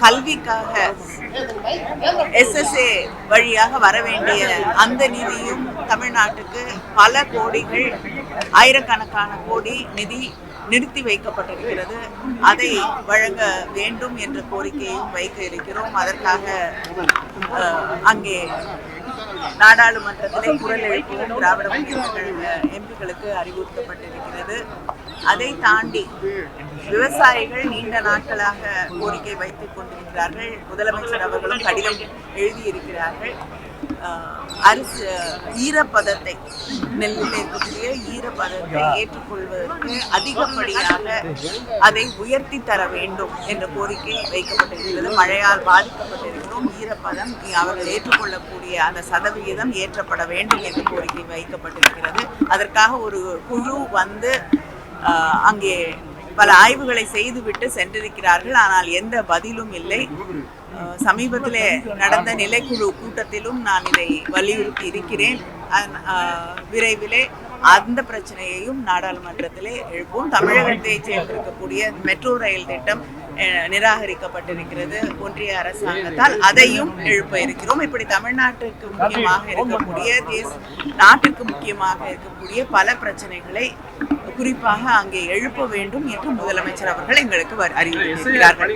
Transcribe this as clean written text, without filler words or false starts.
கல்விக்காக SSA வழியாக வர வேண்டிய அந்த நிதியும் தமிழ்நாட்டுக்கு பல கோடிகள், ஆயிரக்கணக்கான கோடி நிதி நிறுத்தி வைக்கப்பட்டிருக்கிறது. அதை வழங்க வேண்டும் என்ற கோரிக்கையும் வைக்க இருக்கிறோம். அதற்காக அங்கே நாடாளுமன்றத்திலே குரல் எழுப்பும் திராவிட முன்னேற்ற கழக எம்பிக்களுக்கு அறிவுறுத்தப்பட்டிருக்கிறது. அதை தாண்டி விவசாயிகள் நீண்ட நாட்களாக கோரிக்கை வைத்துக் கொண்டிருக்கிறார்கள். முதலமைச்சர் அவர்களும் கடிதம் எழுதியிருக்கிறார்கள். அரிசி ஈரப்பதத்தை, நெல்லில் இருக்கக்கூடிய ஈரப்பதத்தை ஏற்றுக்கொள்வதற்கு அதிகப்படியாக அதை உயர்த்தி தர வேண்டும் என்ற கோரிக்கை வைக்கப்பட்டிருக்கிறது. மழையால் பாதிக்கப்பட்டிருக்கிறோம். ஈரப்பதம் அவர்கள் ஏற்றுக்கொள்ளக்கூடிய அந்த சதவிகிதம் ஏற்றப்பட வேண்டும் என்ற கோரிக்கை வைக்கப்பட்டிருக்கிறது. அதற்காக ஒரு குழு வந்து அங்கே பல ஆய்வுகளை செய்துவிட்டு சென்றிருக்கிறார்கள். ஆனால் எந்த பதிலும் இல்லை. சமீபத்திலே நடந்த நிலைக்குழு கூட்டத்திலும் நான் இதை வலியுறுத்தி இருக்கிறேன். விரைவிலே அந்த பிரச்சனையையும் நாடாளுமன்றத்திலே எழுப்போம். தமிழகத்தை சேர்ந்திருக்கக்கூடிய மெட்ரோ ரயில் திட்டம் நிராகரிக்கப்பட்டிருக்கிறது ஒன்றிய அரசாங்கத்தால். அதையும் எழுப்ப இருக்கிறோம். இப்படி தமிழ்நாட்டுக்கு முக்கியமாக இருக்கக்கூடிய நாட்டிற்கு முக்கியமாக இருக்கக்கூடிய பல பிரச்சனைகளை குறிப்பாக அங்கே எழுப்ப வேண்டும் என்று முதலமைச்சர் அவர்கள் எங்களுக்கு அறிவுறுத்தியிருக்கிறார்கள்.